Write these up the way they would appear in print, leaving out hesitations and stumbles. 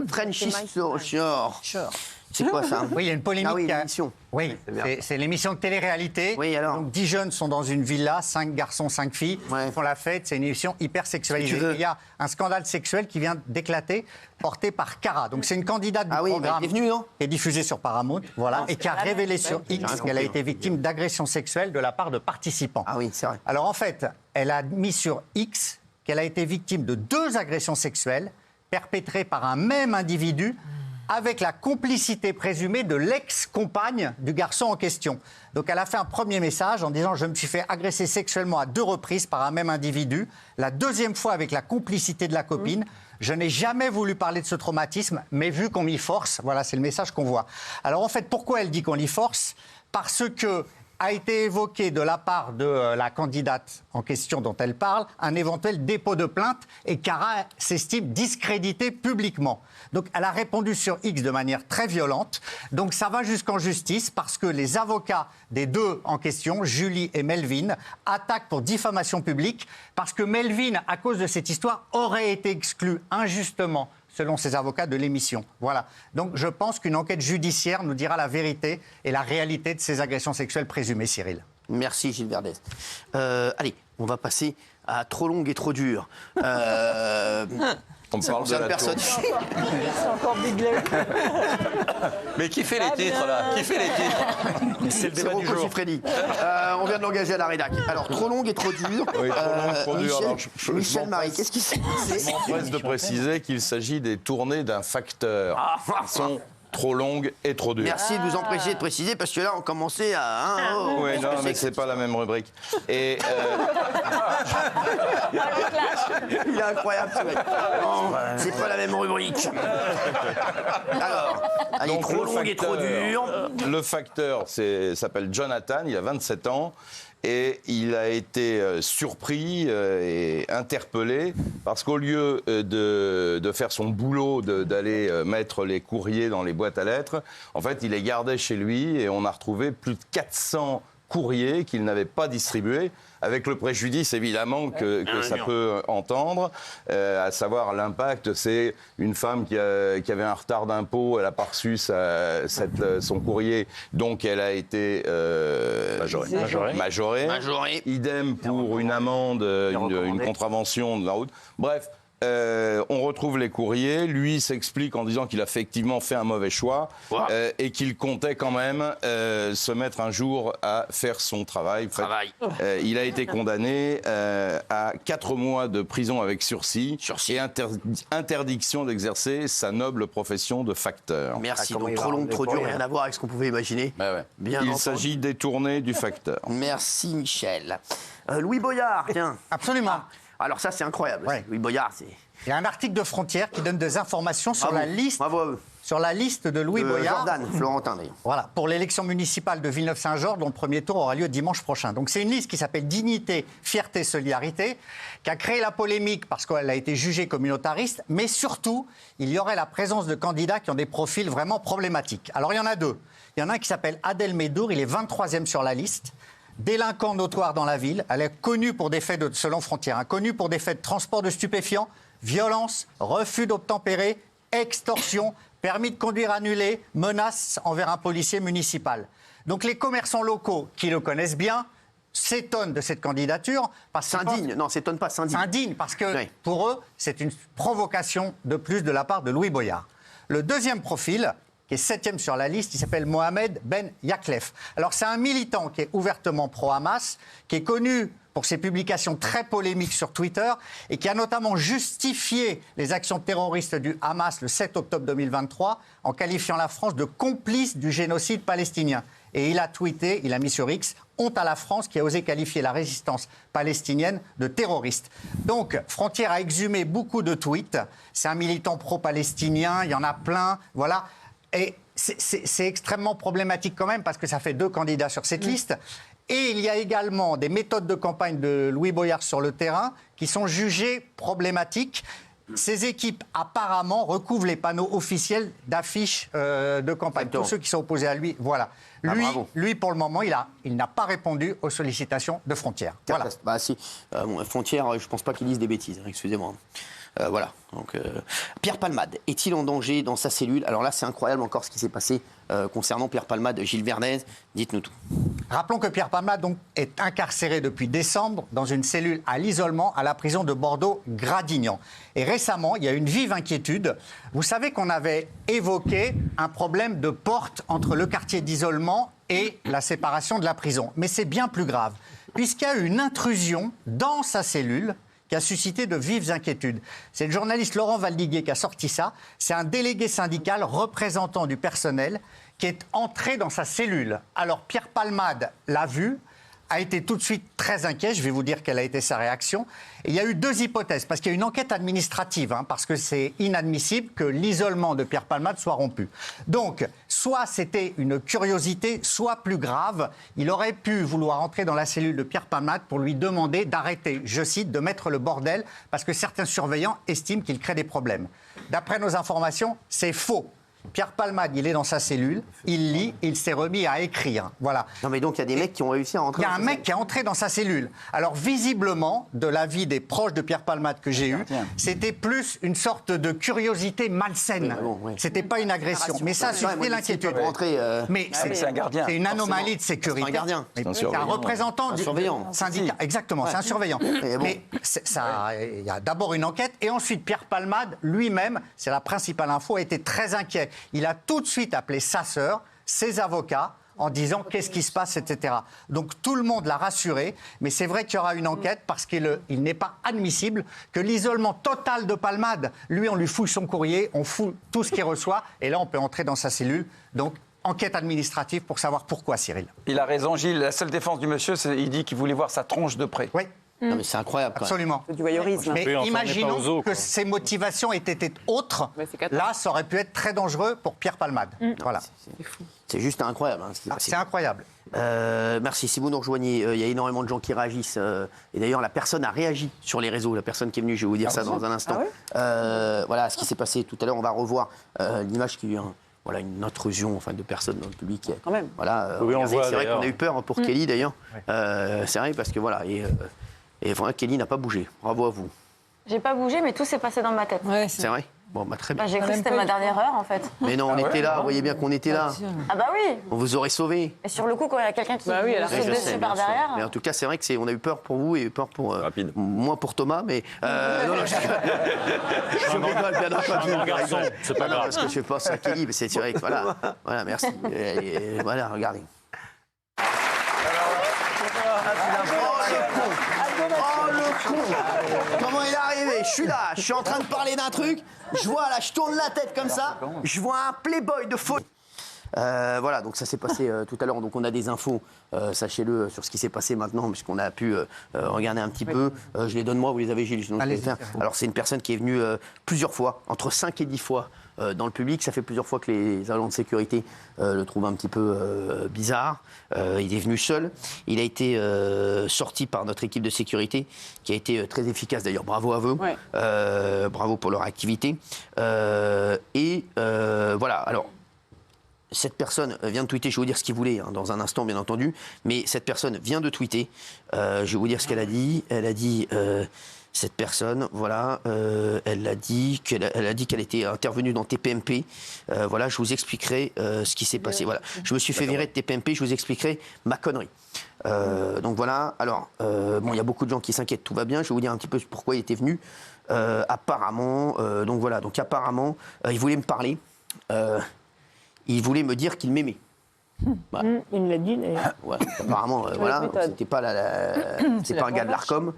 Frenchy Shore. C'est quoi ça? Oui, il y a une polémique. Ah oui, l'émission. Oui, c'est l'émission de télé-réalité. Oui, alors. Donc 10 jeunes sont dans une villa, 5 garçons, 5 filles, Ouais. ils font la fête. C'est une émission hyper sexualisée. Tu veux. Il y a un scandale sexuel qui vient d'éclater, porté par Cara. Donc c'est une candidate du Ah oui, programme elle est venue, non? qui est diffusée sur Paramount, voilà, et qui a révélé sur X qu'elle a été victime d'agressions sexuelles de la part de participants. Ah oui, c'est vrai. Alors en fait, elle a mis sur X qu'elle a été victime de 2 agressions sexuelles perpétrées par un même individu avec la complicité présumée de l'ex-compagne du garçon en question. Donc elle a fait un premier message en disant « Je me suis fait agresser sexuellement à 2 reprises par un même individu. La 2e fois avec la complicité de la copine. Je n'ai jamais voulu parler de ce traumatisme, mais vu qu'on m'y force, voilà, c'est le message qu'on voit. » Alors en fait, pourquoi elle dit qu'on l'y force? Parce que a été évoqué de la part de la candidate en question dont elle parle un éventuel dépôt de plainte et Cara s'estime discréditée publiquement. Donc elle a répondu sur X de manière très violente. Donc ça va jusqu'en justice parce que les avocats des 2 en question, Julie et Melvin, attaquent pour diffamation publique parce que Melvin, à cause de cette histoire, aurait été exclu injustement selon ses avocats de l'émission. Voilà. Donc je pense qu'une enquête judiciaire nous dira la vérité et la réalité de ces agressions sexuelles présumées, Cyril. Merci Gilles Verdez. Allez, on va passer à trop longue et trop dure. On parle de la personne. C'est encore biglé. Mais qui fait les titres, là? Qui fait les titres? C'est le débat du Rocco jour. Siffredi. On vient de l'engager à la rédac. Alors, trop longue et trop dure. Oui, trop long, trop dur. Michel, Alors, Michel Marie, qu'est-ce qui s'est passé? Je m'empresse de préciser qu'il s'agit des tournées d'un facteur. Qui sont trop longues et trop dures. Merci de vous empêcher de préciser, parce que là, on commençait à... Oui, non, mais c'est pas la même rubrique. Et Il est incroyable, ce mec. Non, c'est pas la même rubrique. Alors, allez, donc, trop longue et trop dure. Le facteur s'appelle Jonathan, il a 27 ans. Et il a été surpris et interpellé parce qu'au lieu de faire son boulot, d'aller mettre les courriers dans les boîtes à lettres, en fait, il les gardait chez lui et on a retrouvé plus de 400 courriers qu'il n'avait pas distribués, avec le préjudice évidemment que ça peut entendre, à savoir l'impact. C'est une femme qui avait un retard d'impôt, elle n'a pas reçu son courrier, donc elle a été majorée. Idem pour une amende, une contravention de la route. Bref. On retrouve les courriers. Lui s'explique en disant qu'il a effectivement fait un mauvais choix et qu'il comptait quand même se mettre un jour à faire son travail. Il a été condamné à 4 mois de prison avec sursis et interdiction d'exercer sa noble profession de facteur. Merci. Donc, trop long, trop dur, rien à voir avec ce qu'on pouvait imaginer. Il s'agit des tournées du facteur. Merci Michel. Louis Boyard, tiens. Absolument. Alors ça, c'est incroyable. Ouais. Louis Boyard, c'est... Il y a un article de Frontières qui donne des informations sur la liste. Bravo. Sur la liste de Louis Boyard. Jordan, Florentin d'ailleurs. Voilà, pour l'élection municipale de Villeneuve-Saint-Georges, dont le premier tour aura lieu dimanche prochain. Donc c'est une liste qui s'appelle Dignité, Fierté, Solidarité, qui a créé la polémique parce qu'elle a été jugée communautariste, mais surtout, il y aurait la présence de candidats qui ont des profils vraiment problématiques. Alors il y en a 2. Il y en a un qui s'appelle Adel Médour, il est 23e sur la liste. Délinquant notoire dans la ville, elle est connue pour des faits, selon Frontières, connue pour des faits de transport de stupéfiants, violence, refus d'obtempérer, extorsion, permis de conduire annulé, menaces envers un policier municipal. Donc les commerçants locaux qui le connaissent bien s'étonnent de cette candidature. S'indignent, non, s'étonnent pas, s'indignent. S'indignent parce que pour eux, c'est une provocation de plus de la part de Louis Boyard. Le deuxième profil, qui est 7e sur la liste, il s'appelle Mohamed Ben Yaklef. Alors c'est un militant qui est ouvertement pro-Hamas, qui est connu pour ses publications très polémiques sur Twitter et qui a notamment justifié les actions terroristes du Hamas le 7 octobre 2023 en qualifiant la France de complice du génocide palestinien. Et il a tweeté, il a mis sur X, honte à la France qui a osé qualifier la résistance palestinienne de terroriste. Donc, Frontières a exhumé beaucoup de tweets. C'est un militant pro-palestinien, il y en a plein, voilà. Et c'est extrêmement problématique quand même parce que ça fait 2 candidats sur cette liste. Et il y a également des méthodes de campagne de Louis Boyard sur le terrain qui sont jugées problématiques. Ces équipes, apparemment, recouvrent les panneaux officiels d'affiches de campagne. Tous ceux qui sont opposés à lui, voilà. Lui, pour le moment, il n'a pas répondu aux sollicitations de Frontières. Voilà. Bah si, Frontières, je pense pas qu'ils disent des bêtises, excusez-moi. Voilà. Donc, Pierre Palmade est-il en danger dans sa cellule? Alors là, c'est incroyable encore ce qui s'est passé concernant Pierre Palmade. Gilles Verdez, dites-nous tout. Rappelons que Pierre Palmade donc, est incarcéré depuis décembre dans une cellule à l'isolement à la prison de Bordeaux-Gradignan. Et récemment, il y a une vive inquiétude. Vous savez qu'on avait évoqué un problème de porte entre le quartier d'isolement et la séparation de la prison. Mais c'est bien plus grave, puisqu'il y a eu une intrusion dans sa cellule qui a suscité de vives inquiétudes. C'est le journaliste Laurent Valdiguier qui a sorti ça. C'est un délégué syndical représentant du personnel qui est entré dans sa cellule. Alors Pierre Palmade l'a vu, a été tout de suite très inquiet. Je vais vous dire quelle a été sa réaction. Et il y a eu deux hypothèses, parce qu'il y a une enquête administrative, parce que c'est inadmissible que l'isolement de Pierre Palmade soit rompu. Donc, soit c'était une curiosité, soit plus grave, il aurait pu vouloir entrer dans la cellule de Pierre Palmade pour lui demander d'arrêter, je cite, de mettre le bordel, parce que certains surveillants estiment qu'il crée des problèmes. D'après nos informations, c'est faux. Pierre Palmade, il est dans sa cellule, il lit, il s'est remis à écrire. Voilà. Non, mais donc il y a des mecs qui ont réussi à rentrer. Il y a un mec qui est entré dans sa cellule. Alors visiblement, de l'avis des proches de Pierre Palmade que j'ai eu, c'était plus une sorte de curiosité malsaine. Oui, bon, oui. C'était pas une agression. Mais ça a suscité l'inquiétude. Mais c'est un gardien. C'est une anomalie de sécurité. C'est un gardien. Mais c'est un représentant du surveillant. syndicat. Exactement, c'est un surveillant. Mais bon. Mais il y a d'abord une enquête et ensuite Pierre Palmade lui-même, c'est la principale info, a été très inquiet. Il a tout de suite appelé sa sœur, ses avocats, en disant qu'est-ce qui se passe, etc. Donc tout le monde l'a rassuré, mais c'est vrai qu'il y aura une enquête parce qu'il n'est pas admissible que l'isolement total de Palmade, lui on lui fouille son courrier, on fout tout ce qu'il reçoit, et là on peut entrer dans sa cellule. Donc enquête administrative pour savoir pourquoi, Cyril. Il a raison, Gilles. La seule défense du monsieur, c'est qu'il dit qu'il voulait voir sa tronche de près. Oui. Non, mais c'est incroyable. Quand même. Absolument. Du voyeurisme. Mais Oui, enfin, imaginons on n'est pas aux eaux, que quoi. ses motivations aient été autres. Mais c'est catastrophique. Là, ça aurait pu être très dangereux pour Pierre Palmade. Voilà. C'est juste incroyable. Ce qui s'est passé. C'est incroyable. Merci. Si vous nous rejoignez, il y a énormément de gens qui réagissent. Et d'ailleurs, la personne a réagi sur les réseaux. La personne qui est venue, je vais vous dire ça dans un instant. Voilà ce qui s'est passé tout à l'heure. On va revoir l'image qui vient. Voilà, une intrusion de personnes dans le public. Quand même. Voilà, Oui, on regardez, voit, c'est vrai d'ailleurs. qu'on a eu peur pour Kelly, d'ailleurs. C'est vrai, parce que voilà. Et voilà, Kelly n'a pas bougé. Bravo à vous. J'ai pas bougé, mais tout s'est passé dans ma tête. Ouais, C'est vrai? Bon, bah, très bien. Bah, j'ai cru que c'était ma dernière heure, en fait. Mais non, on était là. Vous voyez bien qu'on était là. Ah bah oui. On vous aurait sauvé. Et sur le coup, quand il y a quelqu'un qui Bah oui, elle a saute Oui, je dessus sais, par bien sûr. derrière. Mais en tout cas, c'est vrai que on a eu peur pour vous et peur pour Rapide. moins pour Thomas, mais non, je rigole, bien entendu. Un bon garçon, c'est pas Non, grave. parce que je pense à Kelly, mais c'est vrai que voilà, merci. Et voilà, regardez. Oh le con! Comment il est arrivé? Je suis là, je suis en train de parler d'un truc, je vois là, je tourne la tête comme ça, je vois un playboy de folie. Voilà, donc ça s'est passé tout à l'heure. Donc on a des infos, sachez-le, sur ce qui s'est passé maintenant, puisqu'on a pu regarder un petit peu. Je les donne moi, vous les avez, Gilles. Sinon je peux les faire. Alors c'est une personne qui est venue plusieurs fois, entre 5 et 10 fois dans le public. Ça fait plusieurs fois que les agents de sécurité le trouvent un petit peu bizarre. Il est venu seul. Il a été sorti par notre équipe de sécurité, qui a été très efficace d'ailleurs. Bravo à vous. Ouais. Bravo pour leur activité. Voilà, alors... Cette personne vient de tweeter, je vais vous dire ce qu'il voulait dans un instant bien entendu, mais cette personne vient de tweeter, je vais vous dire ce qu'elle a dit. Elle a dit, cette personne, voilà, elle a dit qu'elle était intervenue dans TPMP. Voilà, je vous expliquerai ce qui s'est passé. Voilà, je me suis fait virer de TPMP, je vous expliquerai ma connerie. Donc voilà, alors, bon, il y a beaucoup de gens qui s'inquiètent, tout va bien, je vais vous dire un petit peu pourquoi il était venu. Apparemment, donc voilà, donc apparemment, il voulait me parler. Il voulait me dire qu'il m'aimait. Voilà. Il me l'a dit d'ailleurs. Ouais, apparemment, voilà, donc méthode. c'était pas c'est pas un gars de l'Arcom.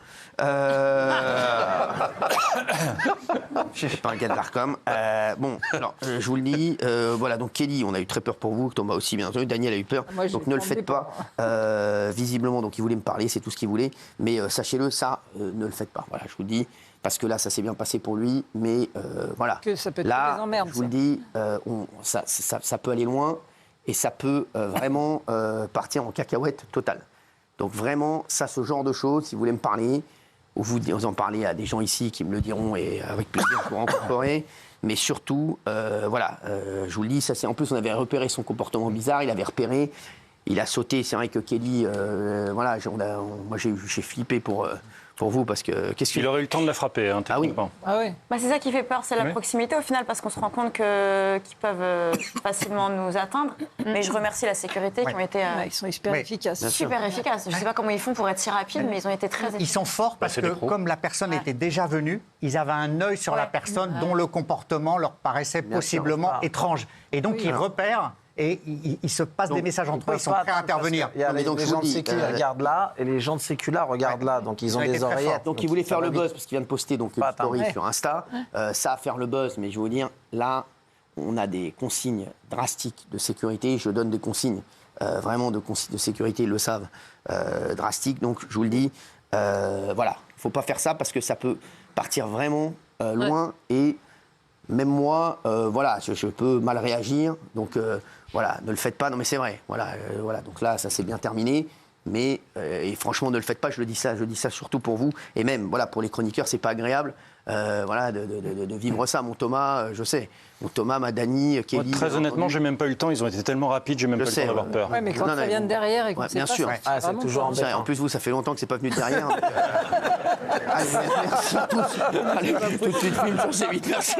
C'est pas un gars de l'Arcom. Bon, alors, je vous le dis, voilà, donc Kelly, on a eu très peur pour vous, Thomas aussi, bien entendu, Daniel a eu peur, Moi, j'ai donc ne le flambé faites pas. Visiblement, donc il voulait me parler, c'est tout ce qu'il voulait, mais sachez-le, ça, ne le faites pas. Voilà, je vous le dis, parce que là, ça s'est bien passé pour lui, mais voilà. Que ça peut être là, des emmerdes, je vous le ça. dis, ça peut aller loin. Et ça peut vraiment partir en cacahuète totale. Donc vraiment, ça, ce genre de choses, si vous voulez me parler, ou vous en parlez à des gens ici qui me le diront, et avec plaisir, je vous rencontrerai. Mais surtout, voilà, je vous le dis, ça c'est en plus, on avait repéré son comportement bizarre, il avait repéré, il a sauté. C'est vrai que Kelly, voilà, moi j'ai flippé pour pour vous, parce que qu'est-ce que... Il aurait eu le temps de la frapper, hein, Ah oui. techniquement. Ah oui. Bah, c'est ça qui fait peur, c'est la Oui. proximité au final, parce qu'on se rend compte qu'ils peuvent facilement nous atteindre. Mais je remercie la sécurité qui ont été Ouais, ils sont hyper Oui. efficaces. super efficaces. Je ne sais pas comment ils font pour être si rapides, mais ils ont été très efficaces. Ils sont forts parce c'est que, des pros. comme la personne Ouais. était déjà venue, ils avaient un œil sur la Ouais. personne dont le comportement leur paraissait possiblement étrange. Et donc, ils repèrent et ils se passent des messages entre eux, ils sont prêts à intervenir. Il y a Non, mais donc, les je vous gens de dis, sécu regardent là et les gens de sécu là regardent là. Donc ils ont Ça a été des très oreillettes. fort. Donc il voulait faire ça le va vite. buzz, parce qu'il vient de poster donc, une Pas story attendre. sur Insta. Ça a faire le buzz, mais je vais vous dire, là, on a des consignes drastiques de sécurité. Je donne des consignes, vraiment de consignes de sécurité, ils le savent, drastiques. Donc je vous le dis, voilà, il ne faut pas faire ça parce que ça peut partir vraiment loin. Et même moi, voilà, je peux mal réagir. Donc voilà, ne le faites pas. Non mais c'est vrai. Voilà, voilà. Donc là, ça s'est bien terminé. Mais et franchement, ne le faites pas. Je dis ça surtout pour vous. Et même, voilà, pour les chroniqueurs, c'est pas agréable, voilà, de vivre ça. Mon Thomas, je sais. Mon Thomas, ma Dani, Kelly. Moi, très honnêtement, j'ai même pas eu le temps. Ils ont été tellement rapides, j'ai même Je pas eu le sais, temps d'avoir ouais. peur. Ouais, mais quand Non, ça non, vient de derrière et qu'on ouais, ne sait bien pas, sûr. c'est Ah, c'est vraiment toujours fort. embêtant. Ça, en plus, vous, ça fait longtemps que c'est pas venu de derrière. donc, allez, merci à tous. Allez, tout de suite, film sur C8. Merci.